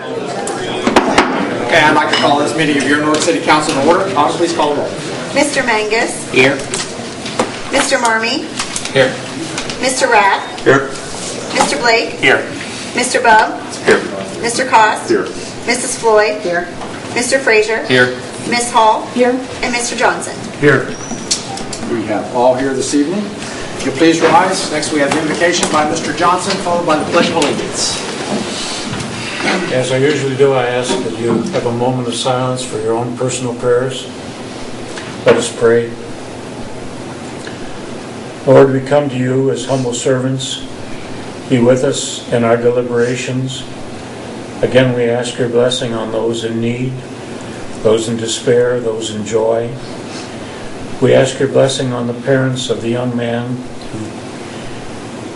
Okay, I'd like to call this meeting of your Newark City Council to order. Autumn, please call the roll. Mr. Mangus. Here. Mr. Marmee. Here. Mr. Rath. Here. Mr. Blake. Here. Mr. Bubb. Here. Mr. Cost. Here. Mrs. Floyd. Here. Mr. Frazier. Here. Ms. Hall. Here. And Mr. Johnson. Here. We have all here this evening. If you'll please rise. Next we have the invocation by Mr. Johnson, followed by the Pledge of Allegiance. As I usually do, I ask that you have a moment of silence for your own personal prayers. Let us pray. Lord, we come to you as humble servants. Be with us in our deliberations. Again, we ask your blessing on those in need, those in despair, those in joy. We ask your blessing on the parents of the young man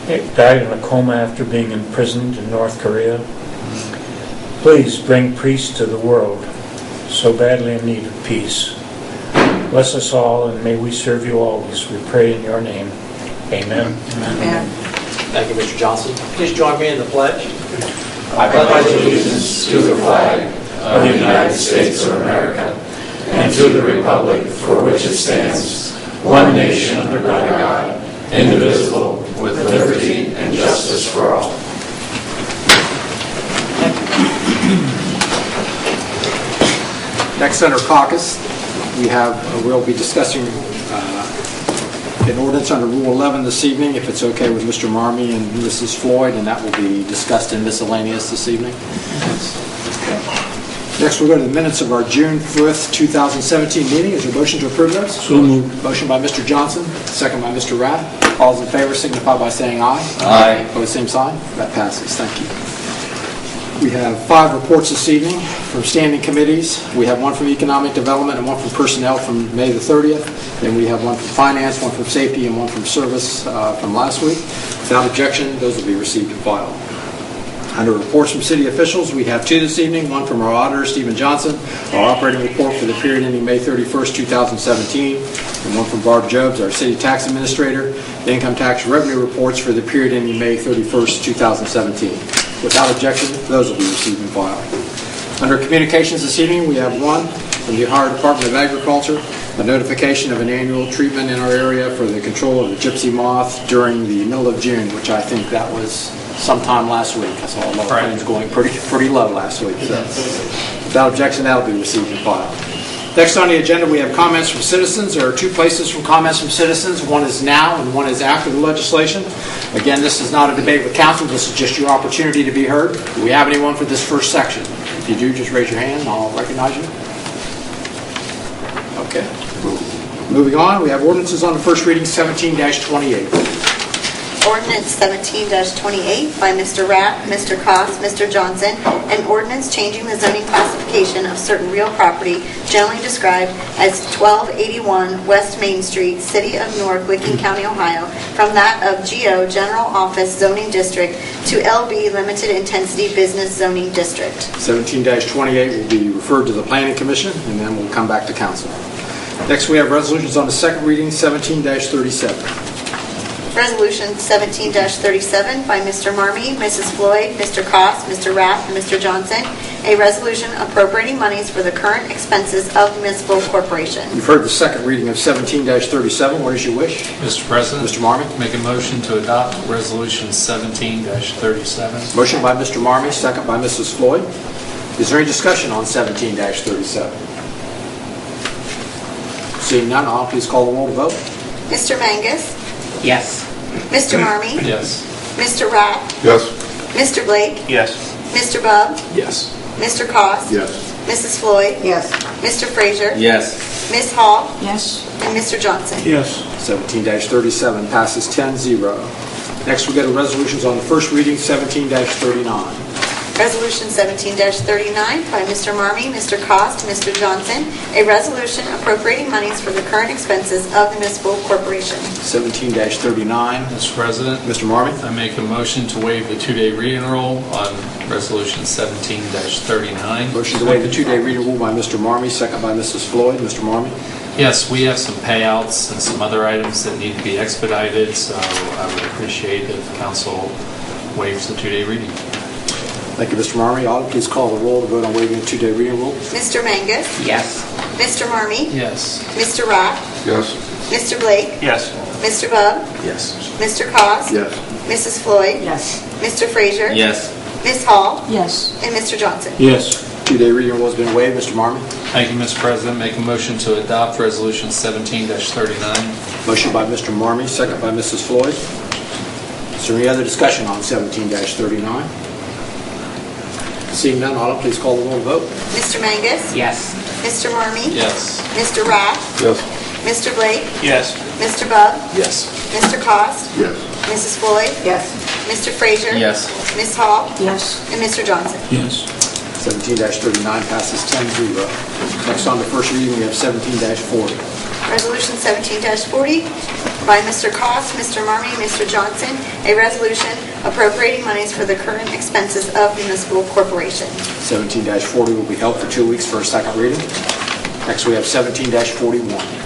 who died in a coma after being imprisoned in North Korea. Please bring peace to the world, so badly in need of peace. Bless us all, and may we serve you always. We pray in your name. Amen. Amen. Thank you, Mr. Johnson. Please join me in the pledge. I pledge allegiance to the flag of the United States of America and to the republic for which it stands, one nation under God, indivisible, with liberty and justice for all. Next under caucus, we'll be discussing an ordinance under Rule 11 this evening, if it's okay with Mr. Marmee and Mrs. Floyd, and that will be discussed in miscellaneous this evening. Okay. Next, we'll go to the minutes of our June 5th, 2017 meeting. Is there a motion to approve those? So moved. Motion by Mr. Johnson, second by Mr. Rath. All those in favor signify by saying aye. Aye. Opposed, same sign. That passes. Thank you. We have 5 reports this evening from standing committees. We have one from Economic Development and one from Personnel from May the 30th. Then we have one from Finance, one from Safety, and one from Service from last week. Without objection, those will be received and filed. Under reports from city officials, we have 2 this evening, one from our auditor, Stephen Johnson, our operating report for the period ending May 31st, 2017, and one from Barb Jobs, our city tax administrator, the income tax revenue reports for the period ending May 31st, 2017. Without objection, those will be received and filed. Under communications this evening, we have one from the Ohio Department of Agriculture, a notification of an annual treatment in our area for the control of the gypsy moth during the middle of June, which I think that was sometime last week. I saw a lot of things going pretty low last week. So, without objection, that will be received and filed. Next on the agenda, we have comments from citizens. There are 2 places for comments from citizens. One is now and one is after the legislation. Again, this is not a debate with council. This is just your opportunity to be heard. Do we have anyone for this first section? If you do, just raise your hand and I'll recognize you. Okay. Moving on, we have ordinances on the first reading, 17-28. Ordinance 17-28 by Mr. Rath, Mr. Cost, Mr. Johnson, an ordinance changing the zoning classification of certain real property generally described as 1281 West Main Street, City of Newark, Licking County, Ohio, from that of GO General Office Zoning District to LB Limited Intensity Business Zoning District. 17-28 will be referred to the Planning Commission, and then we'll come back to council. Next, we have resolutions on the second reading, 17-37. Resolution 17-37 by Mr. Marmee, Mrs. Floyd, Mr. Cost, Mr. Rath, and Mr. Johnson. A resolution appropriating monies for the current expenses of the municipal corporation. You've heard the second reading of 17-37. What is your wish? Mr. President, Mr. Marmee. make a motion to adopt Resolution 17-37. Motion by Mr. Marmee, second by Mrs. Floyd. Is there any discussion on 17-37? Seeing none, I'll please call the roll to vote. Mr. Mangus. Yes. Mr. Marmee. Yes. Mr. Rath. Yes. Mr. Blake. Yes. Mr. Bubb. Yes. Mr. Cost. Yes. Mrs. Floyd. Yes. Mr. Frazier. Yes. Ms. Hall. Yes. And Mr. Johnson. Yes. 17-37 passes 10-0. Next, we go to resolutions on the first reading, 17-39. Resolution 17-39 by Mr. Marmee, Mr. Cost, Mr. Johnson. A resolution appropriating monies for the current expenses of the municipal corporation. 17-39. Mr. President, Mr. Marmee. I make a motion to waive the 2-day reading rule on Resolution 17-39. Motion to waive the 2-day reading rule by Mr. Marmee, second by Mrs. Floyd. Mr. Marmee. Yes, we have some payouts and some other items that need to be expedited, so I would appreciate if council waives the 2-day reading. Thank you, Mr. Marmee. Autumn, please call the roll to vote on waiving the two-day reading rule. Mr. Mangus? Yes. Mr. Marmee? Yes. Mr. Rapp? Yes. Mr. Blake? Yes. Mr. Bub? Yes. Mr. Cos? Yes. Mrs. Floyd? Yes. Mr. Frazier? Yes. Ms. Hall? Yes. And Mr. Johnson? Yes. Two-day reading rule has been waived. Mr. Marmee. Thank you, Mr. President. Make a motion to adopt Resolution 17-39. Motion by Mr. Marmee, second by Mrs. Floyd. Is there any other discussion on 17-39? Seeing none, Autumn, please call the roll to vote. Mr. Mangus? Yes. Mr. Marmee? Yes. Mr. Rapp? Yes. Mr. Blake? Yes. Mr. Bub? Yes. Mr. Cost? Yes. Mrs. Floyd? Yes. Mr. Frazier? Yes. Ms. Hall? Yes. And Mr. Johnson? Yes. 17-39 passes 10-0. Next on the first reading, we have 17-40. Resolution 17-40 by Mr. Cost, Mr. Marmee, Mr. Johnson, a resolution appropriating monies for the current expenses of municipal corporation. 17-40 will be held for 2 weeks for a second reading. Next, we have 17-41.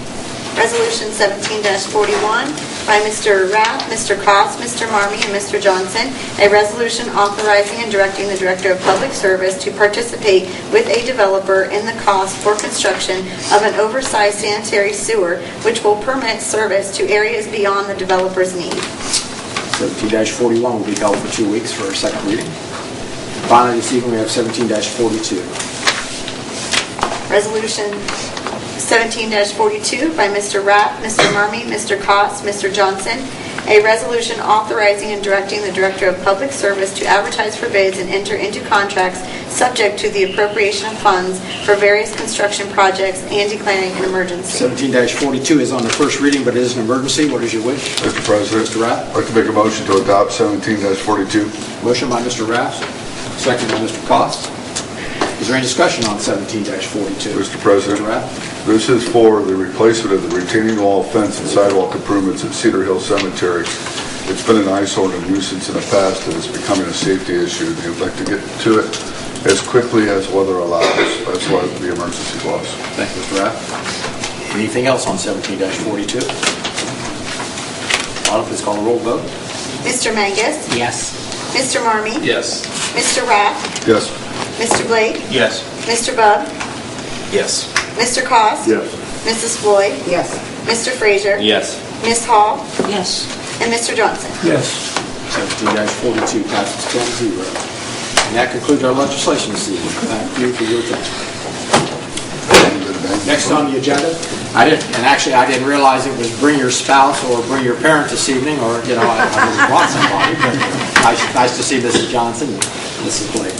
Resolution 17-41 by Mr. Rapp, Mr. Cost, Mr. Marmee, and Mr. Johnson, a resolution authorizing and directing the Director of Public Service to participate with a developer in the cost for construction of an oversized sanitary sewer, which will permit service to areas beyond the developer's need. 17-41 will be held for 2 weeks for a second reading. Finally, this evening, we have 17-42. Resolution 17-42 by Mr. Rapp, Mr. Marmee, Mr. Cost, Mr. Johnson, a resolution authorizing and directing the Director of Public Service to advertise for bids and enter into contracts subject to the appropriation of funds for various construction projects and declaring an emergency. 17-42 is on the first reading, but it is an emergency. What is your wish? Mr. President, Mr. Rapp? I'd like to make a motion to adopt 17-42. Motion by Mr. Rapp, second by Mr. Cost. Is there any discussion on 17-42? Mr. President, Mr. Rapp? this is for the replacement of the retaining wall fence and sidewalk improvements at Cedar Hill Cemetery. It's been an eyesore and a nuisance in the past, and it's becoming a safety issue. We'd like to get to it as quickly as weather allows. That's why the emergency clause. Thank you, Mr. Rapp. Anything else on 17-42? Autumn, please call the roll vote. Mr. Mangus? Yes. Mr. Marmee? Yes. Mr. Rapp? Yes. Mr. Blake? Yes. Mr. Bub? Yes. Mr. Cost? Yes. Mrs. Floyd? Yes. Mr. Frazier? Yes. Ms. Hall? Yes. And Mr. Johnson? Yes. 17-42 passes 10-0. And that concludes our legislation this evening. Thank you for your attention. Next on the agenda, I didn't realize it was bring your spouse or bring your parent this evening, or, I didn't want somebody, but nice to see Mrs. Johnson and Mrs. Blake.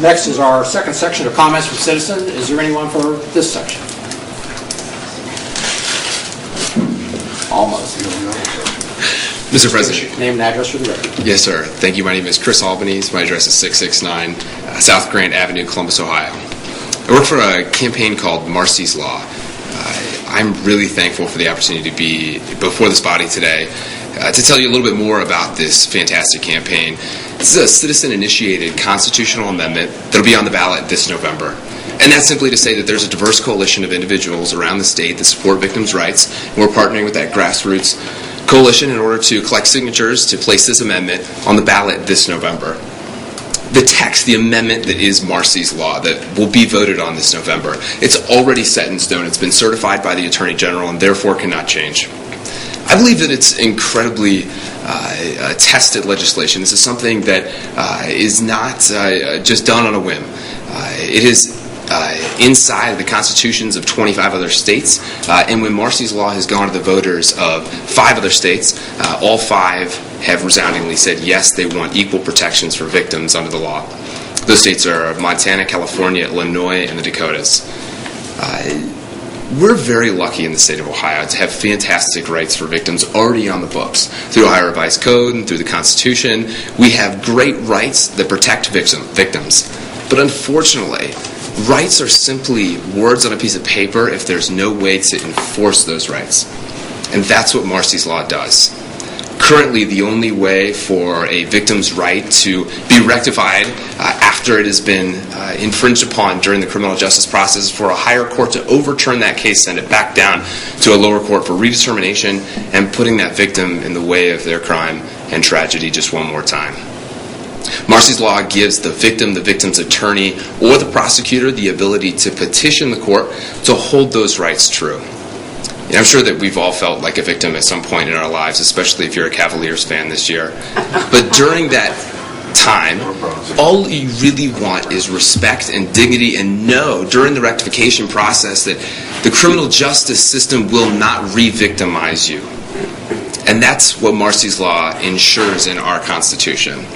Next is our second section of comments from citizens. Is there anyone for this section? Almost. Mr. President. Name and address for the record. Yes, sir. Thank you. My name is Chris Albanese. My address is 669 South Grant Avenue, Columbus, Ohio. I work for a campaign called Marcy's Law. I'm really thankful for the opportunity to be before this body today to tell you a little bit more about this fantastic campaign. This is a citizen-initiated constitutional amendment that will be on the ballot this November. And that's simply to say that there's a diverse coalition of individuals around the state that support victims' rights, and we're partnering with that grassroots coalition in order to collect signatures to place this amendment on the ballot this November. The text, the amendment that is Marcy's Law that will be voted on this November, it's already set in stone. It's been certified by the Attorney General and therefore cannot change. I believe that it's incredibly tested legislation. This is something that is not just done on a whim. It is inside the constitutions of 25 other states, and when Marcy's Law has gone to the voters of 5 other states, all 5 have resoundingly said yes, they want equal protections for victims under the law. Those states are Montana, California, Illinois, and the Dakotas. We're very lucky in the state of Ohio to have fantastic rights for victims already on the books. Through Ohio Revised Code and through the Constitution, we have great rights that protect victims. But unfortunately, rights are simply words on a piece of paper if there's no way to enforce those rights. And that's what Marcy's Law does. Currently, the only way for a victim's right to be rectified after it has been infringed upon during the criminal justice process is for a higher court to overturn that case, send it back down to a lower court for redetermination, and putting that victim in the way of their crime and tragedy just one more time. Marcy's Law gives the victim, the victim's attorney, or the prosecutor the ability to petition the court to hold those rights true. And I'm sure that we've all felt like a victim at some point in our lives, especially if you're a Cavaliers fan this year. But during that time, all you really want is respect and dignity, and know during the rectification process that the criminal justice system will not re-victimize you. And that's what Marcy's Law ensures in our Constitution.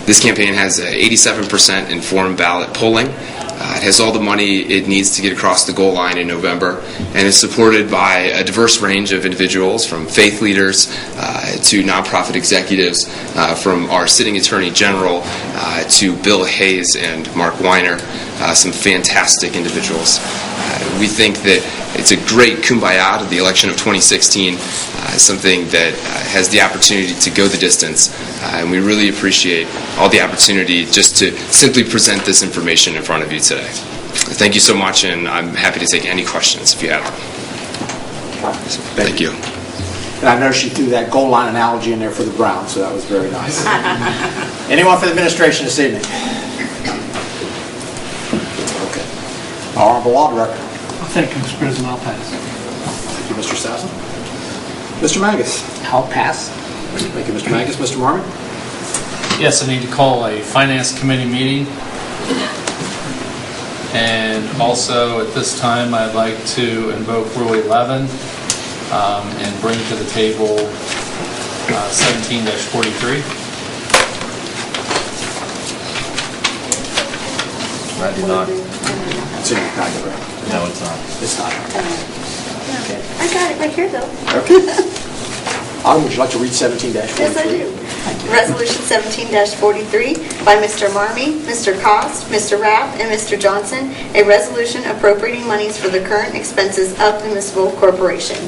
This campaign has 87% informed ballot polling. It has all the money it needs to get across the goal line in November, and is supported by a diverse range of individuals, from faith leaders to nonprofit executives, from our sitting Attorney General to Bill Hayes and Mark Weiner, some fantastic individuals. We think that it's a great kumbaya to the election of 2016, something that has the opportunity to go the distance, and we really appreciate all the opportunity just to simply present this information in front of you today. Thank you so much, and I'm happy to take any questions if you have them. Thank you. And I know she threw that goal line analogy in there for the Browns, so that was very nice. Anyone for the administration this evening? Okay. Honorable Law Director. Thank you, Mr. President. I'll pass. Thank you, Mr. Sassen. Mr. Magus. I'll pass. Thank you, Mr. Magus. Mr. Marmon? Yes, I need to call a Finance Committee meeting. And also, at this time, I'd like to invoke Rule 11 and bring to the table 17-43. I do not. It's in your packet, right? No, it's not. It's not. Okay. I got it right here, though. Okay. Autumn, would you like to read 17-43? Yes, I do. Resolution 17-43 by Mr. Marmee, Mr. Cost, Mr. Rapp, and Mr. Johnson, a resolution appropriating monies for the current expenses of the municipal corporation.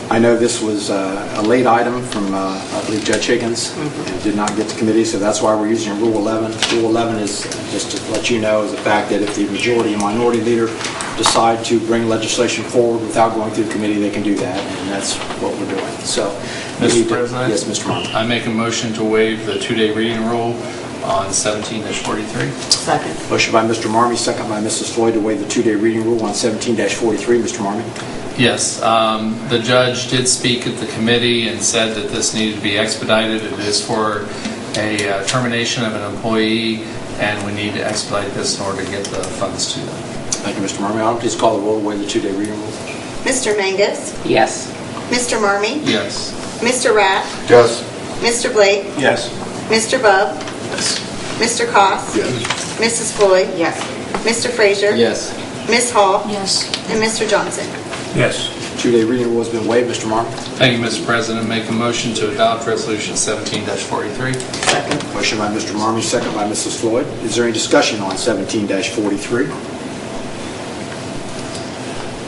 I know this was a late item from, I believe, Judge Higgins, and did not get to committee, so that's why we're using Rule 11. Rule 11 is, just to let you know, is the fact that if the majority and minority leader decide to bring legislation forward without going through committee, they can do that, and that's what we're doing. So, Mr. President? Yes, Mr. Marmon. I make a motion to waive the two-day reading rule on 17-43. Second. Motion by Mr. Marmee, second by Mrs. Floyd to waive the two-day reading rule on 17-43. Mr. Marmee? Yes, the judge did speak at the committee and said that this needed to be expedited. It is for a termination of an employee, and we need to expedite this in order to get the funds to them. Thank you, Mr. Marmee. I'll please call the roll to waive the two-day reading rule. Mr. Mangus, Yes. Mr. Marmee, Yes. Mr. Rapp, Yes. Mr. Blake, Yes. Mr. Bub, Mr. Cost, Mrs. Floyd, Yes. Mr. Frazier, Yes. Ms. Hall, Yes. and Mr. Johnson. Yes. Two-day reading rule has been waived. Mr. Marmee? Thank you, Mr. President. Make a motion to adopt Resolution 17-43. Second. Motion by Mr. Marmee, second by Mrs. Floyd. Is there any discussion on 17-43?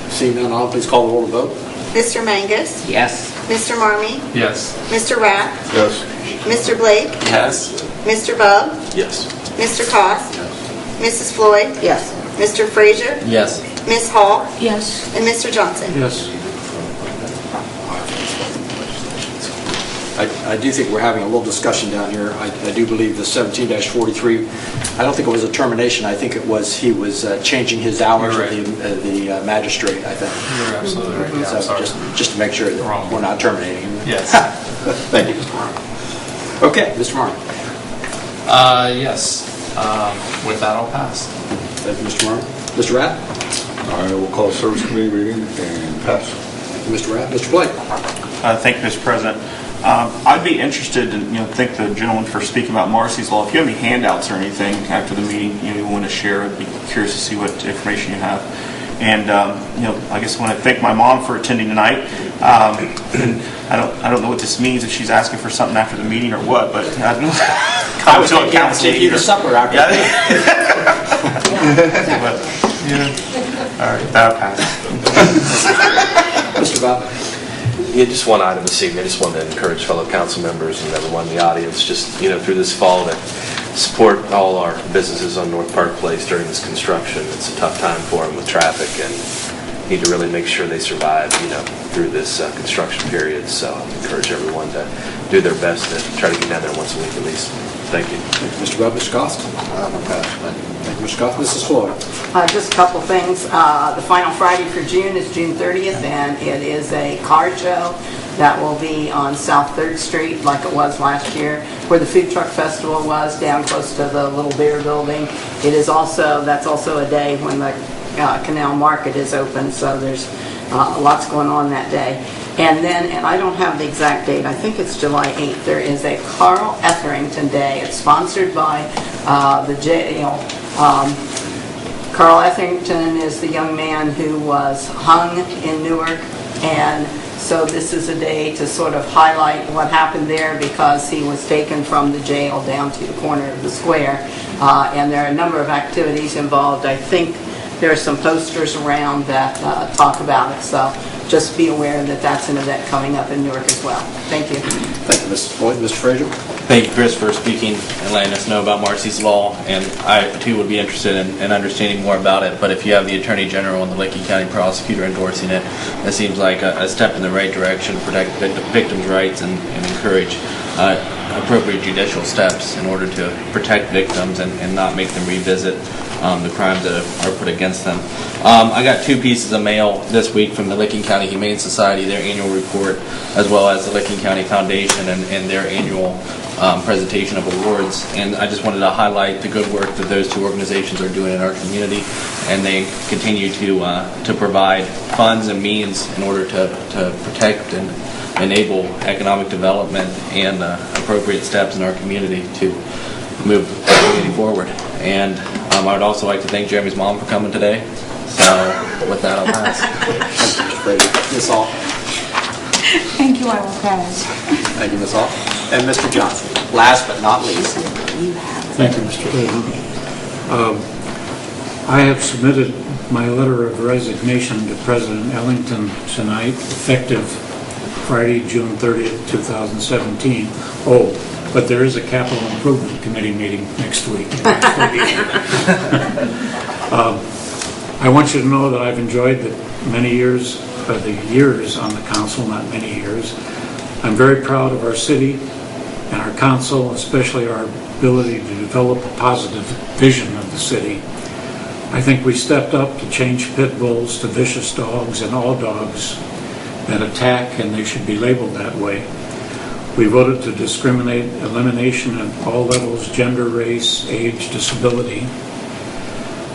Seeing none, I'll please call the roll to vote. Mr. Mangus, Yes. Mr. Marmee, Yes. Mr. Rapp, Yes. Mr. Blake, Yes. Mr. Bub, Yes. Mr. Cost, Mrs. Floyd, Yes. Mr. Frazier, Yes. Ms. Hall, Yes. and Mr. Johnson. Yes. I do think we're having a little discussion down here. I do believe the 17-43, I don't think it was a termination. I think it was, he was changing his hours You're of the magistrate, I think. You're absolutely right. Yeah, So I'm sorry. just to make sure that Wrong. we're not terminating him. Yes. Thank you, Mr. Marmee. Okay, Mr. Marmee. Yes. With that, I'll pass. Thank you, Mr. Marmee. Mr. Rapp? I will call Service Committee meeting and pass. Thank you, Mr. Rapp. Mr. Blake? Thank you, Mr. President. I'd be interested in, thank the gentleman for speaking about Marcy's Law. If you have any handouts or anything after the meeting, you want to share, I'd be curious to see what information you have. And I guess I want to thank my mom for attending tonight. And I don't know what this means, if she's asking for something after the meeting or what, but I don't know. I was going to take you to supper after. All right, that'll pass. Mr. Bob? Yeah, just one item this evening. I just wanted to encourage fellow council members and everyone in the audience, just through this fall, to support all our businesses on North Park Place during this construction. It's a tough time for them with traffic, and need to really make sure they survive, through this construction period. So I encourage everyone to do their best to try to get down there once a week at least. Thank you. Thank you, Mr. Webb. Mr. Cost? I'm a pass. Thank you. Thank you, Mr. Cost. Mrs. Floyd? Just a couple things. The final Friday for June is June 30th, and it is a car show that will be on South 3rd Street like it was last year, where the Food Truck Festival was, down close to the Little Beer Building. That's also a day when the Canal Market is open, so there's lots going on that day. And I don't have the exact date, I think it's July 8th, there is a Carl Etherington Day. It's sponsored by the jail. Carl Etherington is the young man who was hung in Newark, and so this is a day to sort of highlight what happened there, because he was taken from the jail down to the corner of the square. And there are a number of activities involved. I think there are some posters around that talk about it, so just be aware that that's an event coming up in Newark as well. Thank you. Thank you, Mrs. Floyd. Mr. Frazier? Thank you, Chris, for speaking and letting us know about Marcy's Law, and I, too, would be interested in understanding more about it, but if you have the Attorney General and the Licking County Prosecutor endorsing it, it seems like a step in the right direction to protect victims' rights and encourage appropriate judicial steps in order to protect victims and not make them revisit the crimes that are put against them. I got 2 pieces of mail this week from the Licking County Humane Society, their annual report, as well as the Licking County Foundation and their annual presentation of awards. And I just wanted to highlight the good work that those 2 organizations are doing in our community, and they continue to provide funds and means in order to protect and enable economic development and appropriate steps in our community to move the community forward. And I would also like to thank Jeremy's mom for coming today. So with that, I'll pass. Thank you, Mr. Frazier. Ms. Hall? Thank you, I will pass. Thank you, Ms. Hall. And Mr. Johnson, last but not least. Thank you, Mr. President. I have submitted my letter of resignation to President Ellington tonight, effective Friday, June 30th, 2017. But there is a Capital Improvement Committee meeting next week. I want you to know that I've enjoyed the years on the council, not many years. I'm very proud of our city and our council, especially our ability to develop a positive vision of the city. I think we stepped up to change pit bulls to vicious dogs and all dogs that attack, and they should be labeled that way. We voted to discriminate elimination at all levels: gender, race, age, disability.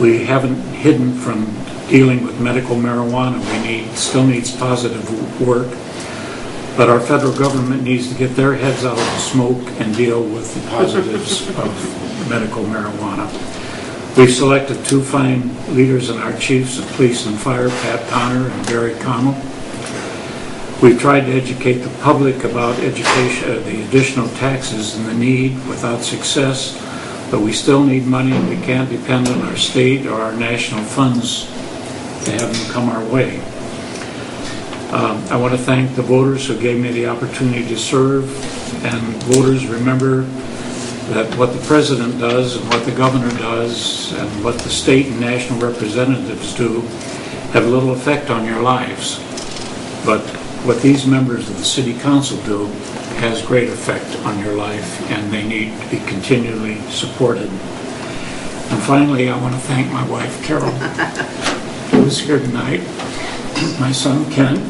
We haven't hidden from dealing with medical marijuana. Still needs positive work, but our federal government needs to get their heads out of the smoke and deal with the positives of medical marijuana. We've selected 2 fine leaders in our chiefs of police and fire, Pat Connor and Barry Connell. We've tried to educate the public about education, the additional taxes and the need, without success, but we still need money, and we can't depend on our state or our national funds to have them come our way. I want to thank the voters who gave me the opportunity to serve, and voters, remember that what the president does and what the governor does and what the state and national representatives do have little effect on your lives. But what these members of the city council do has great effect on your life, and they need to be continually supported. And finally, I want to thank my wife, Carol, who is here tonight, my son, Ken,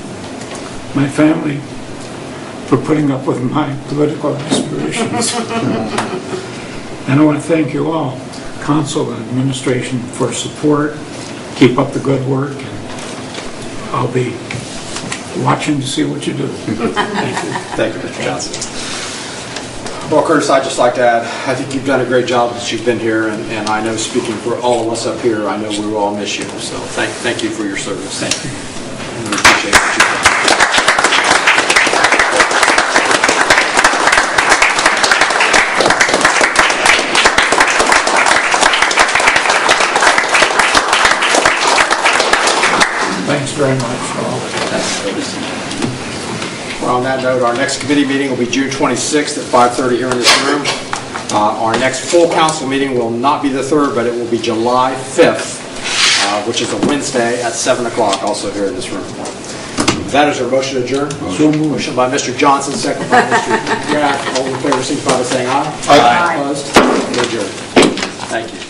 my family, for putting up with my political aspirations. And I want to thank you all, council and administration, for support. Keep up the good work, and I'll be watching to see what you do. Thank you. Thank you, Mr. Johnson. Well, Curtis, I'd just like to add, I think you've done a great job since you've been here, and I know, speaking for all of us up here, I know we will all miss you. So thank you for your service. Thank you. And we appreciate what you've done. Thanks very much. Well, on that note, our next committee meeting will be June 26th at 5:30 here in this room. Our next full council meeting will not be the 3rd, but it will be July 5th, which is a Wednesday at 7 o'clock, also here in this room. That is our motion to adjourn. So moved. Motion by Mr. Johnson, second by Mr. Graff. All in favor, signify by saying aye. Aye. Opposed? We're adjourned. Thank you.